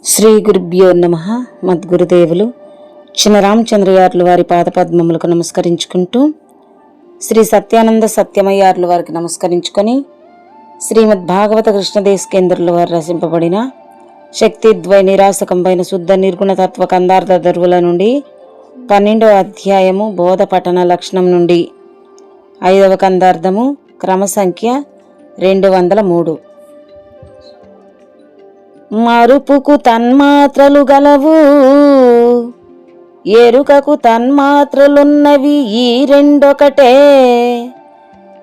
శ్రీ గురుభ్యో నమః. మద్గురుదేవులు చినరామచంద్రయార్ల వారి పాదపద్మములకు నమస్కరించుకుంటూ, శ్రీ సత్యానంద సత్యమయ్యార్ల వారికి నమస్కరించుకొని, శ్రీమద్ భాగవత కృష్ణదేశకేంద్రుల వారు రచింపబడిన శక్తిద్వయ నిరాశకంపైన శుద్ధ నిర్గుణ తత్వ కందార్థ దర్వుల నుండి 12వ అధ్యాయము బోధ పఠన లక్షణం నుండి 5వ కందార్థము క్రమ సంఖ్య 203. మరుపుకు తన్మాత్రలు గలవు, ఎరుకకు తన్మాత్రలున్నవి ఈ రెండొకటే.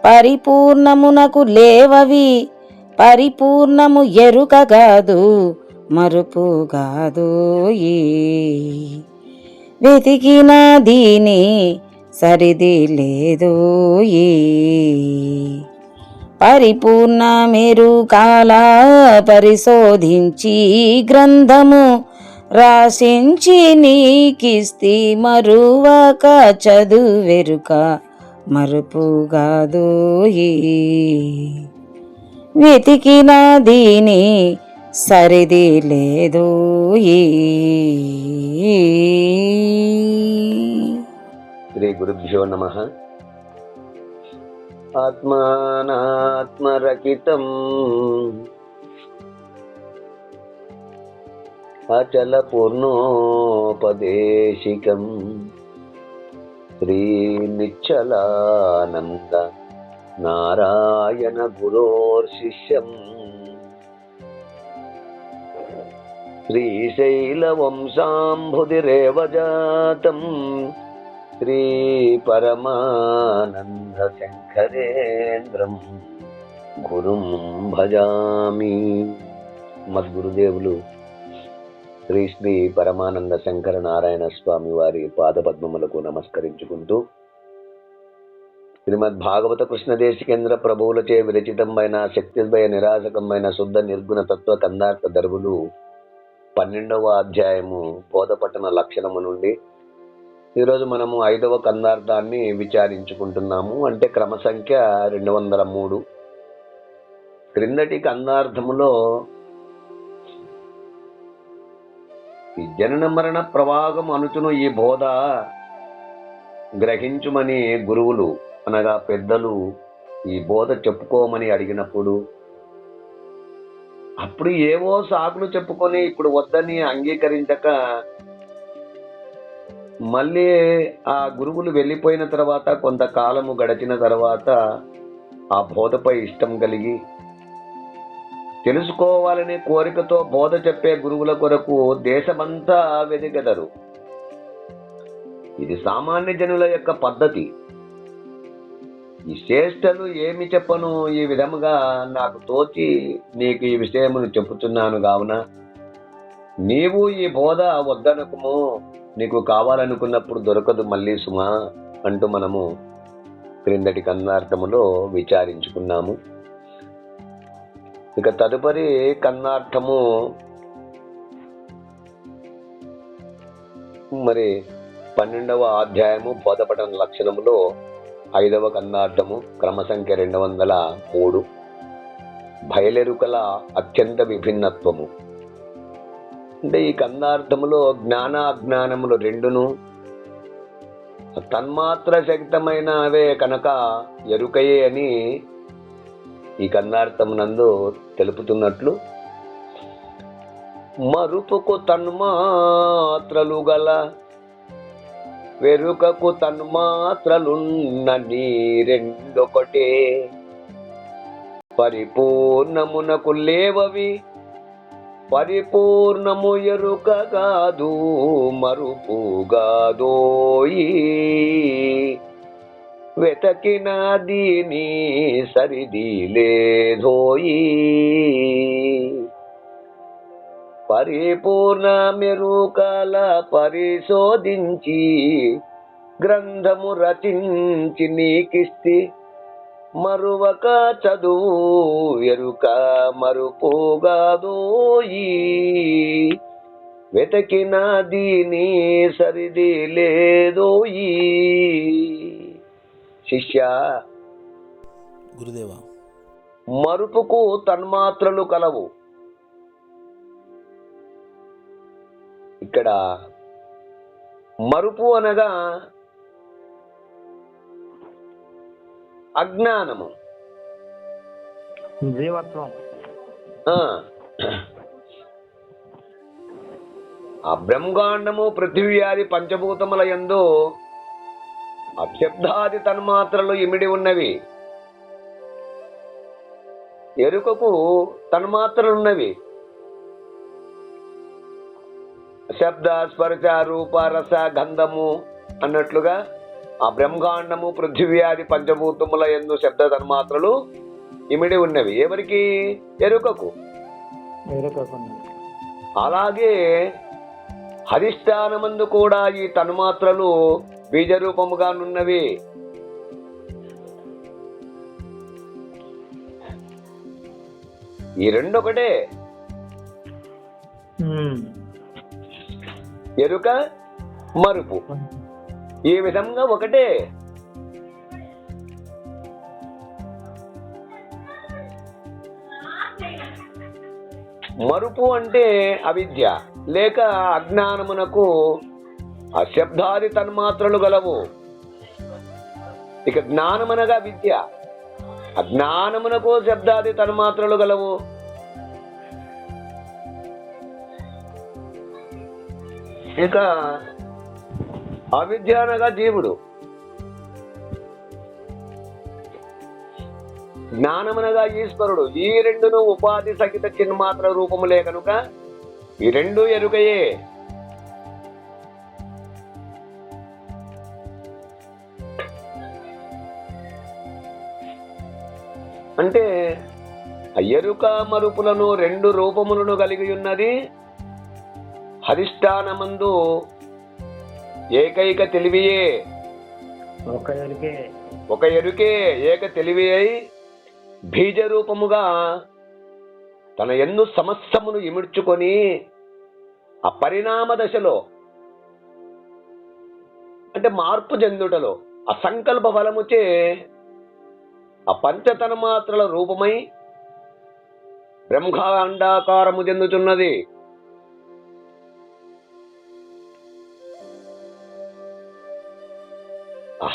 పరిపూర్ణమునకు లేవవి, పరిపూర్ణము ఎరుక గాదు మరుపు గాదు. వెతికిన దీని సరిది లేదు. పరిపూర్ణ మెరుకాల పరిశోధించి గ్రంథము రాసించి నీకిస్తి మరువక చదువెరుక మరుపుగాదు. వెతికిన దీని సరిది లేదు. శ్రీ గురుభ్యో నమః. ఆత్మానాత్మరకితం అచల పూర్ణోపదేశికం శ్రీ నిశ్చలానంద నారాయణ గురోర్శిష్యం శ్రీశైల వంశాంబుధిరేవ జాతం శ్రీ పరమానంద శంకరేంద్రం గురుం భజామి. మద్గురుదేవులు శ్రీ శ్రీ పరమానంద శంకర నారాయణ స్వామి వారి పాదపద్మములకు నమస్కరించుకుంటూ, శ్రీమద్ భాగవత కృష్ణదేశికేంద్ర ప్రభువులచే విరచితమైన శక్తిద్వయ నిరాశకమైన శుద్ధ నిర్గుణ తత్వ కందార్థ దర్వులు 12వ అధ్యాయము బోధపట్టణ లక్షణము నుండి ఈరోజు మనము 5వ కందార్థాన్ని విచారించుకుంటున్నాము. అంటే క్రమ సంఖ్య 203. క్రిందటి కందార్థములో ఈ జనన మరణ ప్రవాహం అనుచును ఈ బోధ గ్రహించుమని గురువులు అనగా పెద్దలు ఈ బోధ చెప్పుకోమని అడిగినప్పుడు అప్పుడు ఏవో సాకులు చెప్పుకొని ఇప్పుడు వద్దని అంగీకరించక, మళ్ళీ ఆ గురువులు వెళ్ళిపోయిన తర్వాత కొంతకాలము గడిచిన తర్వాత ఆ బోధపై ఇష్టం కలిగి తెలుసుకోవాలనే కోరికతో బోధ చెప్పే గురువుల కొరకు దేశమంతా వెదిగెదరు. ఇది సామాన్య జనుల యొక్క పద్ధతి. ఈ శ్రేష్టలు ఏమి చెప్పను, ఈ విధముగా నాకు తోచి నీకు ఈ విషయమును చెప్పుచున్నాను కావున నీవు ఈ బోధ వద్దనకుము, నీకు కావాలనుకున్నప్పుడు దొరకదు మళ్ళీ సుమా అంటూ మనము క్రిందటి కన్నార్థములో విచారించుకున్నాము. ఇక తదుపరి కన్నార్థము మరి 12వ అధ్యాయము బోధపఠన లక్షణములో 5వ కన్నార్థము క్రమ సంఖ్య 203 బయలెరుకల అత్యంత విభిన్నత్వము. అంటే ఈ కందార్థములో జ్ఞాన అజ్ఞానములు రెండును తన్మాత్ర శక్తమైన అవే కనుక ఎరుకయే అని ఈ కందార్థమునందు తెలుపుతున్నట్లు, మరుపుకు తన్మాత్రలు గల వెరుకకు తన్మాత్రలున్న నీ రెండొకటే. పరిపూర్ణమునకు లేవవి, పరిపూర్ణము ఎరుక గాదు మరుపు గాదోయి. వెతకిన దీని సరిది లేదోయి. పరిపూర్ణ మెరుకల పరిశోధించి గ్రంథము రచించి నీకిస్తి మరువక చదువు ఎరుక మరుపుగాదోయి. వెతకిన దీని సరిది లేదోయి. శిష్య, గురుదేవా, మరుపుకు తన్మాత్రలు కలవు, ఇక్కడ మరుపు అనగా అజ్ఞానము, జీవత్వం. ఆ బ్రహ్మాండము పృథివీ ఆది పంచభూతముల యందు అశబ్దాది తన్మాత్రలు ఇమిడి ఉన్నవి. ఎరుకకు తన్మాత్రలున్నవి. శబ్ద స్పర్శ రూప రస గంధము అన్నట్లుగా ఆ బ్రహ్మాండము పృథివీ ఆది పంచభూతముల యందు శబ్ద తన్మాత్రలు ఇమిడి ఉన్నవి. ఎవరికి? ఎరుకకు. అలాగే అధిష్టానమందు కూడా ఈ తన్మాత్రలు బీజరూపముగానున్నవి. ఈ రెండొకటే. ఎరుక మరుపు ఈ విధంగా ఒకటే. మరుపు అంటే అవిద్య లేక అజ్ఞానమునకు అశబ్దాది తన్మాత్రలు గలవు. ఇక జ్ఞానమనగా విద్య, అజ్ఞానమునకు శబ్దాది తన్మాత్రలు గలవు. ఇక అవిద్య అనగా జీవుడు, జ్ఞానమనగా ఈశ్వరుడు. ఈ రెండును ఉపాధి సహిత చిన్మాత్ర రూపములే కనుక ఈ రెండు ఎరుకయే. అంటే ఎరుక మరుపులను రెండు రూపములను కలిగి ఉన్నది. అధిష్టానమందు ఏకైక తెలివియే, ఒక ఎరుకే ఏక తెలివి అయి బీజ రూపముగా తన యందు సమస్తమును ఇమిడ్చుకొని ఆ పరిణామ దశలో అంటే మార్పు చెందుటలో అసంకల్ప ఫలముచే ఆ పంచతన్మాత్రల రూపమై బ్రహ్మాండాకారము చెందుతున్నది.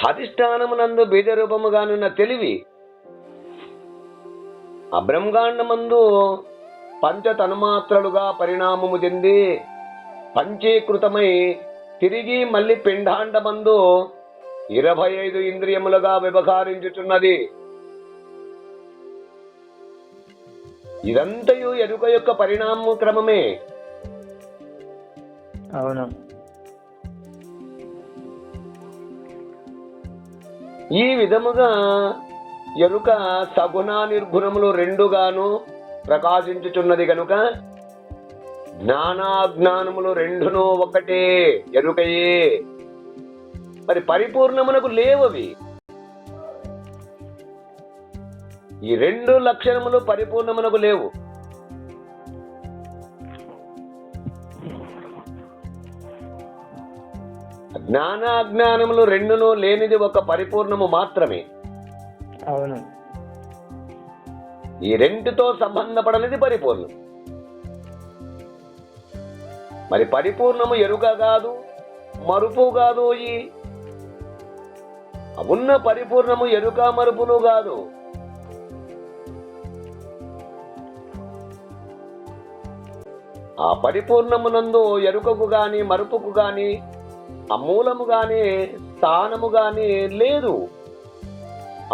అధిష్టానమునందు బీజ రూపముగానున్న తెలివి ఆ బ్రహ్మాండమందు పంచతన్మాత్రలుగా పరిణామము చెంది పంచీకృతమై తిరిగి మళ్ళీ పిండాండమందు 25 ఇంద్రియములుగా వ్యవహరించుచున్నది. ఇదంతయు ఎరుక యొక్క పరిణామ క్రమమే. అవును. ఈ విధముగా ఎరుక సగుణ నిర్గుణములు రెండుగాను ప్రకాశించుచున్నది కనుక జ్ఞానాజ్ఞానములు రెండును ఒకటే ఎరుకయే. మరి పరిపూర్ణమునకు లేవవి. ఈ రెండు లక్షణములు పరిపూర్ణమునకు లేవు. జ్ఞానాజ్ఞానములు రెండును లేనిది ఒక పరిపూర్ణము మాత్రమే. అవును. ఈ రెంటితో సంబంధపడనిది పరిపూర్ణం. మరి పరిపూర్ణము ఎరుక కాదు, మరుపు కాదు. ఈ ఉన్న పరిపూర్ణము ఎరుక మరుపులు కాదు. ఆ పరిపూర్ణమునందు ఎరుకకు గాని మరుపుకు గాని ఆ మూలము గాని స్థానము గాని లేదు.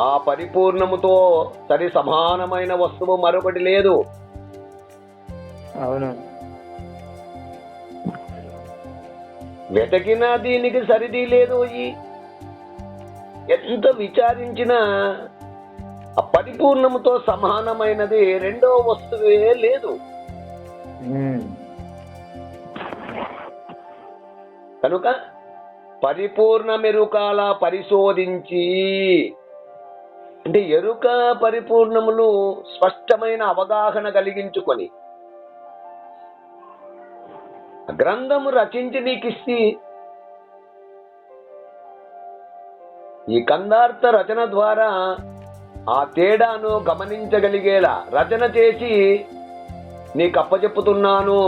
ఆ పరిపూర్ణముతో సరి సమానమైన వస్తువు మరొకటి లేదు. అవును. వెతకినా దీనికి సరిది లేదు. ఎంత విచారించినా ఆ పరిపూర్ణముతో సమానమైనది రెండో వస్తువే లేదు. కనుక పరిపూర్ణ మెరుకాల పరిశోధించి అంటే ఎరుక పరిపూర్ణములు స్పష్టమైన అవగాహన కలిగించుకొని గ్రంథము రచించి నీకిస్తి ఈ కందార్థ రచన ద్వారా ఆ తేడాను గమనించగలిగేలా రచన చేసి నీకు అప్పచెప్పుతున్నాను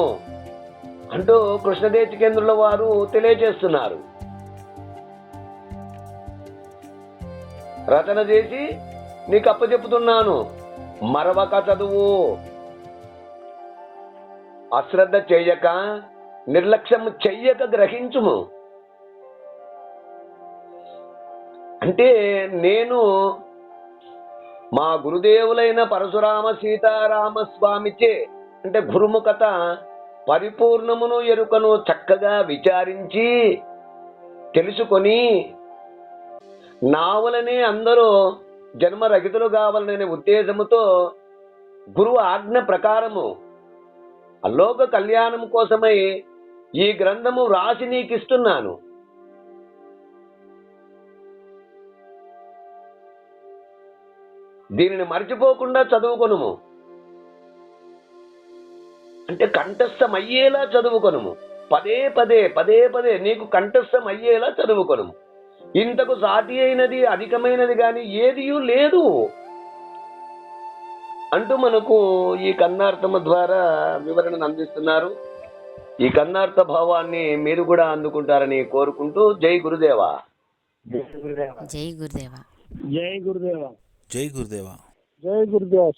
అంటూ కృష్ణదేశికేంద్రుల వారు తెలియజేస్తున్నారు. రచన చేసి నీకు అప్పచెప్పుతున్నాను, మరవక చదువు. అశ్రద్ధ చెయ్యక, నిర్లక్ష్యం చెయ్యక గ్రహించుము. అంటే నేను మా గురుదేవులైన పరశురామ సీతారామ స్వామిచే అంటే గురుముఖత పరిపూర్ణమును ఎరుకను చక్కగా విచారించి తెలుసుకొని నావలనే అందరూ జన్మరహితులు కావాలనే ఉద్దేశముతో గురువు ఆజ్ఞ ప్రకారము అలోక కళ్యాణం కోసమై ఈ గ్రంథము వ్రాసి నీకిస్తున్నాను. దీనిని మర్చిపోకుండా చదువుకొనుము. అంటే కంఠస్థం అయ్యేలా చదువుకొనుము. పదే పదే పదే పదే నీకు కంఠస్థం అయ్యేలా చదువుకొనుము. ఇంతకు సాటి అయినది అధికమైనది గాని ఏదియూ లేదు అంటూ మనకు ఈ కన్నార్థము ద్వారా వివరణను అందిస్తున్నారు. ఈ కన్నార్థ భావాన్ని మీరు కూడా అందుకుంటారని కోరుకుంటూ జై గురుదేవా. జై గురుదేవ. జై గురుదేవ. జై గురుదేవ. జై గురుదేవ. జై గురుదేవ.